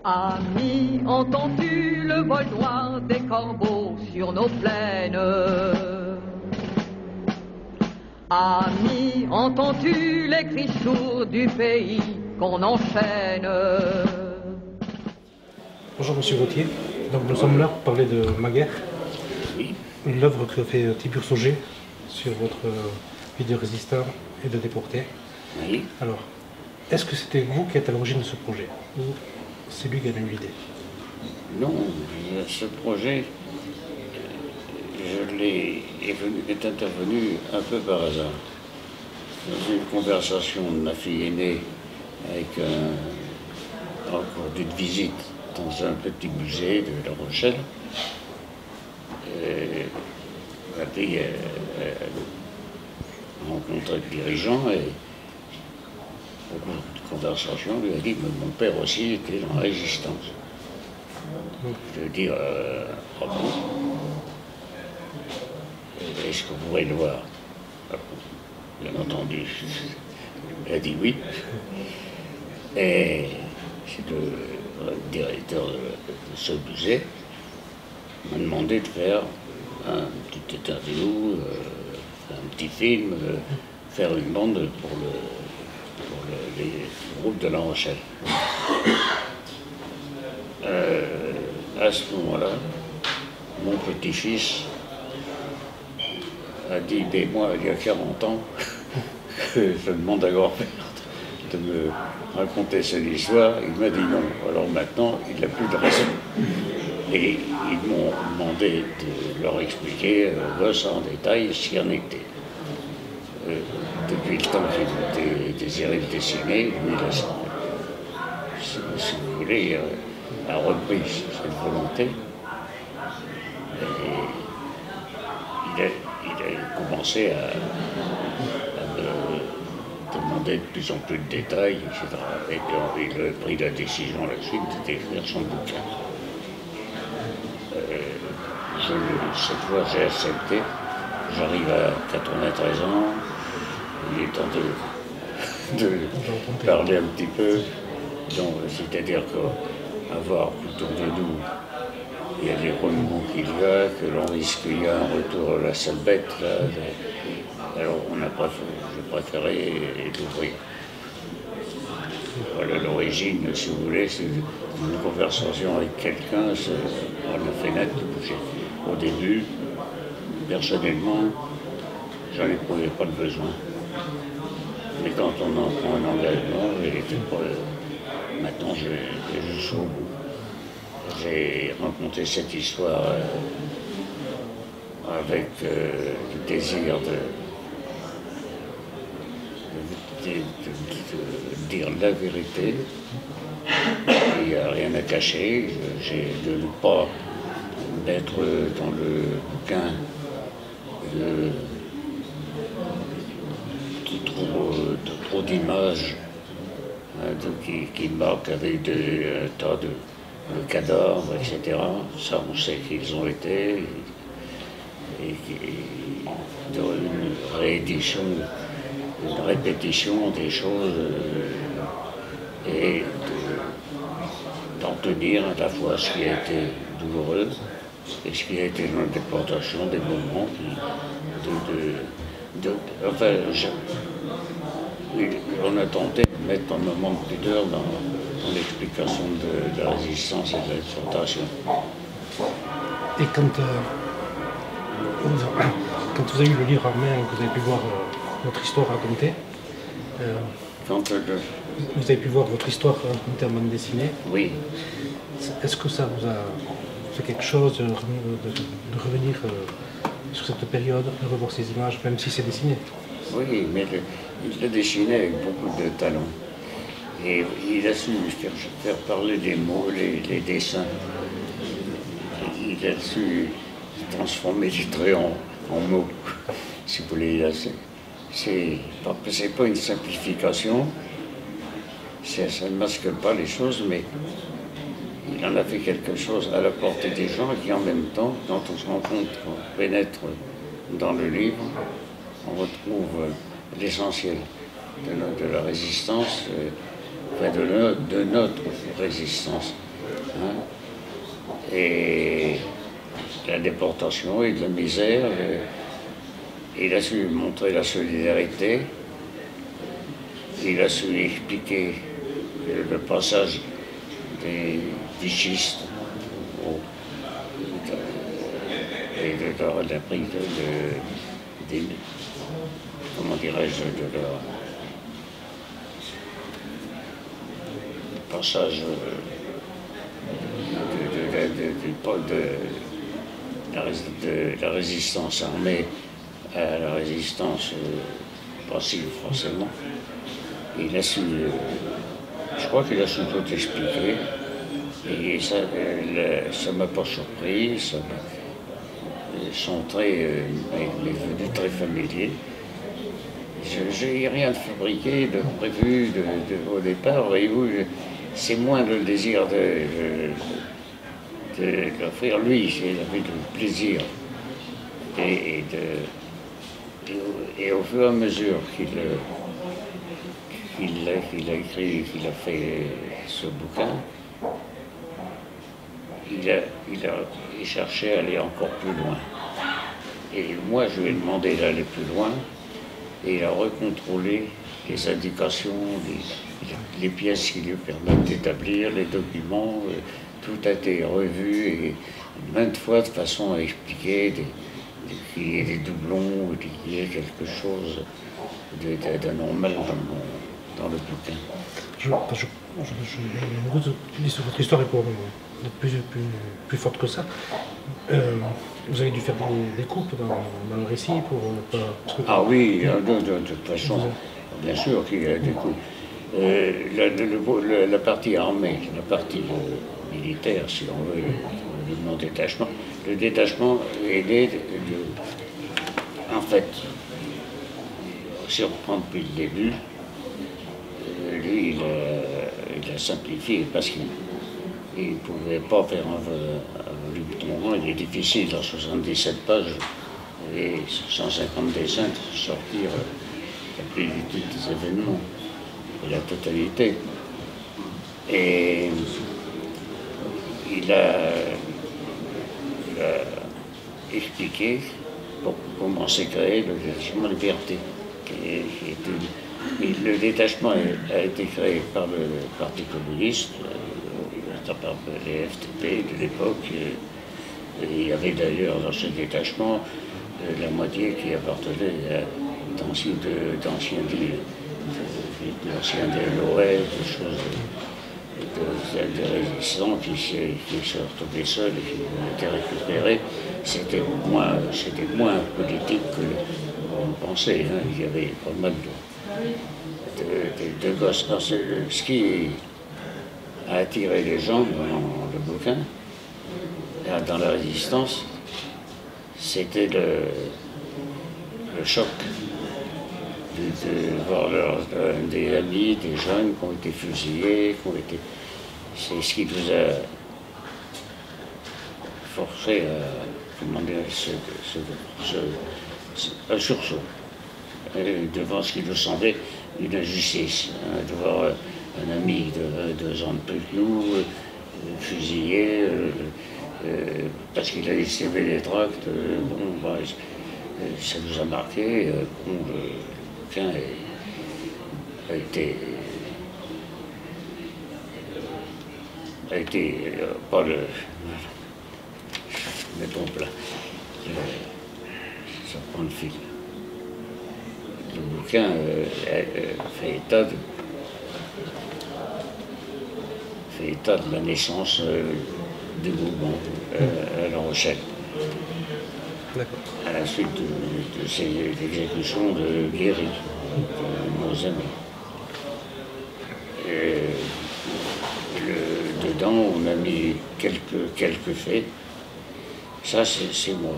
Ami, entends-tu le vol noir des corbeaux sur nos plaines? Ami, entends-tu les cris sourds du pays qu'on enchaîne? Bonjour Monsieur Gauthier, donc nous sommes là pour parler de Ma guerre, Oui. l'œuvre que fait Tiburce Sauger sur votre vie de résistant et de déporté. Oui. Alors, est-ce que c'était vous qui êtes à l'origine de ce projet ou c'est lui qui a eu l'idée? Non, ce projet, est intervenu un peu par hasard. Dans une conversation de ma fille aînée avec au cours d'une visite dans un petit musée de La Rochelle, ma fille a rencontré le dirigeant et au cours de conversation lui a dit que mon père aussi était dans la résistance. Je veux dire, ah bon? Est-ce que vous pourrez le voir? Bien entendu, il a dit oui. Et le directeur de ce musée m'a demandé de faire un petit interview, un petit film, faire une bande pour les groupes de La Rochelle. À ce moment-là, mon petit-fils a dit, mais moi, il y a 40 ans, que je demande à grand-père de me raconter cette histoire. Il m'a dit non. Alors maintenant, il n'a plus de raison. Et ils m'ont demandé de leur expliquer en détail ce qu'il en était. Depuis le temps qu'il désirait le dessiner, lui, si vous voulez, a repris cette volonté. Et il a commencé à me demander de plus en plus de détails, etc. Et puis il a pris la décision la suite d'écrire son bouquin. Cette fois, j'ai accepté. J'arrive à 93 ans. Il est temps de parler un petit peu. C'est-à-dire qu'avoir autour de nous, il y a les remous qu'il y a, que l'on risque qu'il y a un retour à la sale bête. Là. Alors j'ai préféré l'ouvrir. Voilà l'origine, si vous voulez, c'est une conversation avec quelqu'un, on a fait naître de bouger. Au début, personnellement, j'en éprouvais pas le besoin. Mais quand on en prend un engagement, maintenant je vais jusqu'au bout. J'ai raconté cette histoire avec le désir de dire la vérité. Il n'y a rien à cacher. J'ai de ne pas mettre dans le bouquin trop d'images qui marquent avec un tas de cadavres, etc. Ça, on sait qu'ils ont été. Et une réédition, une répétition des choses et d'en tenir à la fois ce qui a été douloureux et ce qui a été dans la déportation, des moments enfin, on a tenté de mettre un moment de pudeur dans l'explication de la résistance et de la déportation. Et quand vous avez eu le livre en main, que vous avez pu voir votre histoire racontée, vous avez pu voir votre histoire racontée en bande dessinée. Oui. Est-ce que ça vous a fait quelque chose de revenir sur cette période, de revoir ces images, même si c'est dessiné? Oui, mais il l'a dessiné avec beaucoup de talent. Et il a su faire parler des mots, les dessins. Il a su transformer les traits en mots, si vous voulez. C'est pas une simplification, ça ne masque pas les choses, mais il en a fait quelque chose à la portée des gens qui, en même temps, quand on se rend compte qu'on pénètre dans le livre, on retrouve l'essentiel de la résistance, de notre résistance. hein, et la déportation et de la misère. Il a su montrer la solidarité, il a su expliquer le passage des vichistes et de la prise des, comment dirais-je, de leur passage de la résistance armée à la résistance passive, forcément. Il a su, je crois qu'il a su tout expliquer, et ça m'a pas surpris, son trait m'est devenu très familier. Je n'ai rien fabriqué, de prévu au départ, voyez-vous, c'est moins le désir de l'offrir lui, il avait du plaisir. Et au fur et à mesure qu'il a écrit, qu'il a fait ce bouquin, il cherchait à aller encore plus loin. Et moi, je lui ai demandé d'aller plus loin, et il a recontrôlé les indications, les pièces qui lui permettent d'établir, les documents, tout a été revu, et maintes fois de façon à expliquer qu'il y ait des doublons, qu'il y ait quelque chose d'anormal dans le bouquin. Votre histoire est plus forte que ça. Vous avez dû faire des coupes dans le récit pour pas... Ah oui, de toute façon, bien sûr qu'il y a des coupes. La partie armée, la partie militaire, si on veut, le non-détachement. Le détachement est né en fait, si on reprend depuis le début, lui, il a simplifié parce qu'il ne pouvait pas faire un volume tombant. Il est difficile, dans 77 pages et 150 dessins, de sortir la plénitude des événements et la totalité. Et il a expliqué comment s'est créé le détachement Liberté. Le détachement a été créé par le Parti communiste, par les FTP de l'époque. Il y avait d'ailleurs dans ce détachement la moitié qui appartenait à d'anciens de l'ORE, des choses de résistants qui se retrouvaient seuls et qui ont été récupérés. C'était moins politique que on pensait. Hein. Il y avait pas mal de gosses. Ce qui a attiré les gens dans le bouquin, dans la résistance, c'était le choc de voir des amis, des jeunes qui ont été fusillés, c'est ce qui nous a forcé à demander un sursaut devant ce qui nous semblait une injustice, hein, de voir un ami de 2 ans de plus que nous fusillé parce qu'il a distribué des tracts. Ça nous a marqué. Le bouquin a été pas le... mettons plat. Ça prend le fil. Le bouquin fait état de la naissance du mouvement à La Rochelle. À la suite de ces exécutions de Guéry, de nos amis. Dedans, on a mis quelques faits. Ça, c'est moi.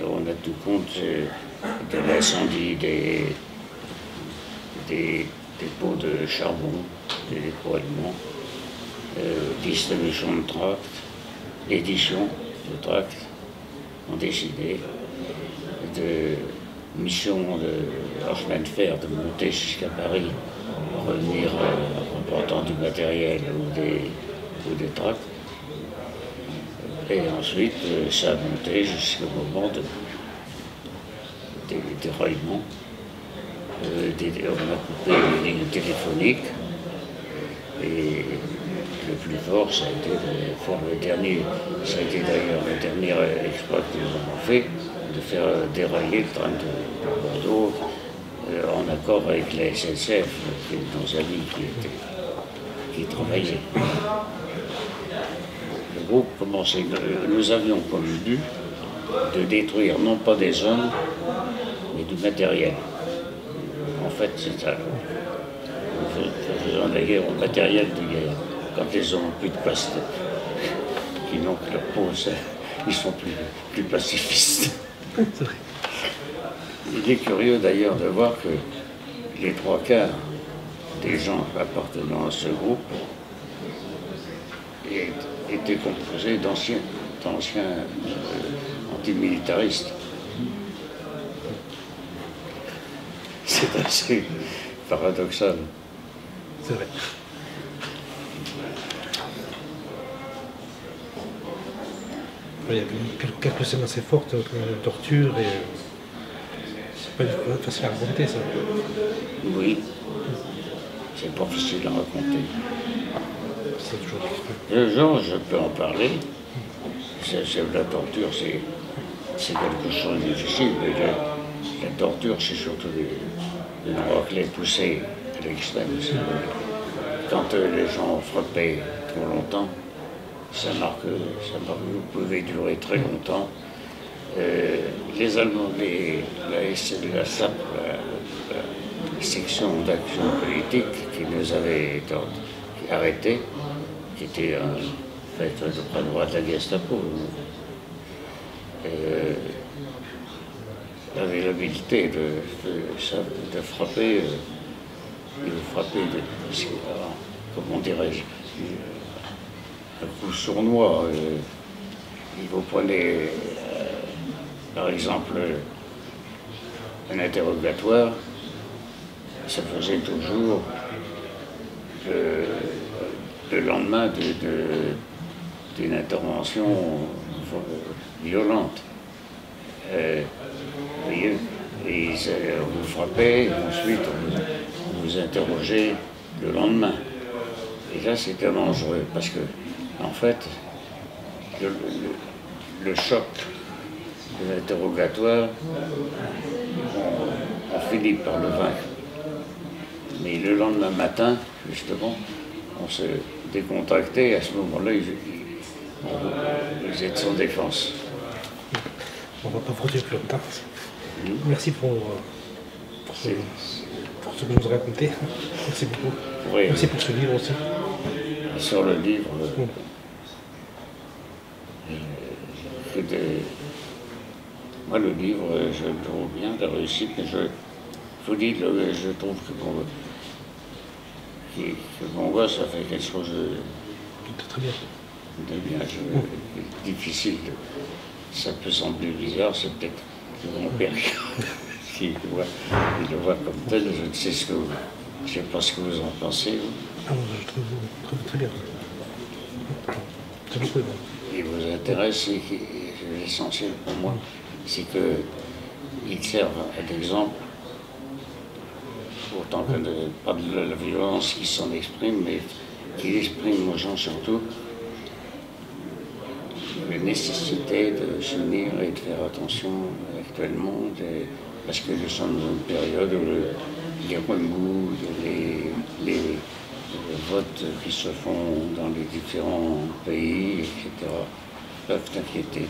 On a tout compte de l'incendie des dépôts de charbon, des dépôts allemands, distribution de tracts, édition de tracts. Ont décidé de mission de leur chemin de fer de monter jusqu'à Paris, revenir en portant du matériel ou niveau des tracts. Et ensuite, ça a monté jusqu'au moment des déraillements. On a coupé les lignes téléphoniques. Et le plus fort, ça a été de faire le dernier, ça a été d'ailleurs le dernier exploit que nous avons fait, de faire dérailler le train de Bordeaux en accord avec la SNCF, nos amis qui travaillaient. Le groupe commençait, nous avions comme but de détruire non pas des hommes, mais du matériel. En fait, c'est ça. Nous faisons la guerre au matériel de guerre. Quand les hommes n'ont plus de pastèque, qui n'ont que leur pose, ils sont plus pacifistes. Il est curieux d'ailleurs de voir que les 3/4 des gens appartenant à ce groupe étaient composés d'anciens antimilitaristes. C'est assez paradoxal. C'est vrai. Il y a quelques scènes assez fortes, comme la torture, et c'est pas facile à raconter, ça. Oui, c'est pas facile à raconter. C'est toujours difficile. Le genre, je peux en parler. La torture, c'est quelque chose de difficile, mais la torture, c'est surtout une raclée poussée à l'extrême. Quand les gens frappaient trop longtemps, ça marque, vous pouvez durer très longtemps. Les Allemands, la SAP, la section d'action politique qui nous avait arrêtés, qui était en fait de près droit de la Gestapo, avait l'habilité de frapper, comment dirais-je, un coup sournois. Il vous prenait, par exemple, un interrogatoire, ça faisait toujours le lendemain d'une intervention violente. Et on vous frappait, et ensuite on vous interrogeait le lendemain. Et là, c'était dangereux, parce que, en fait, le choc de l'interrogatoire, on finit par le vaincre. Mais le lendemain matin, justement, on se décontractait, et à ce moment-là, ils étaient sans défense. On ne va pas produire plus longtemps. Merci pour ce que vous nous racontez. Merci beaucoup. Oui. Merci pour ce livre aussi. Sur le livre, moi le livre, je le trouve bien, la réussite, mais je vous dis, je trouve que mon gosse a fait quelque chose Très bien. de bien, difficile. Ça peut sembler bizarre, c'est peut-être mon père qui il le voit comme tel. Je ne sais je sais pas ce que vous en pensez. Ah, je trouve très bien. C'est beaucoup bon. Il vous intéresse, et l'essentiel pour moi, c'est qu'il serve d'exemple, autant que pas de la violence qui s'en exprime, mais qu'il exprime aux gens surtout la nécessité de s'unir et de faire attention actuellement, parce que nous sommes dans une période où les remous, les votes qui se font dans les différents pays, etc., peuvent inquiéter.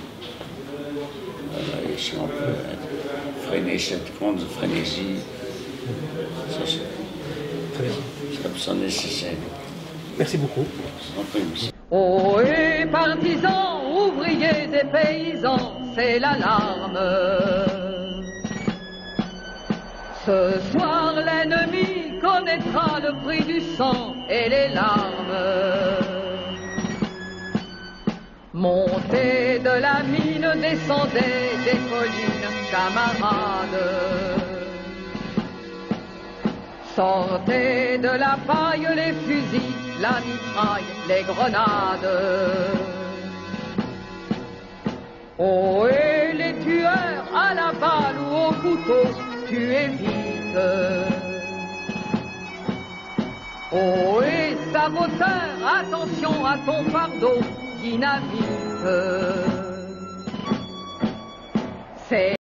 Voilà, et si on peut freiner cette grande frénésie, ça semble nécessaire. Merci beaucoup. Oh, et partisans, ouvriers et paysans, c'est l'alarme. Ce soir, l'ennemi connaîtra le prix du sang et les larmes. Montez de la mine, descendez des collines, camarades. Sortez de la paille les fusils, la mitraille, les grenades. Oh, et les tueurs à la balle ou au couteau, tu évites. Oh, et saboteur, attention à ton fardeau, dynamite. C'est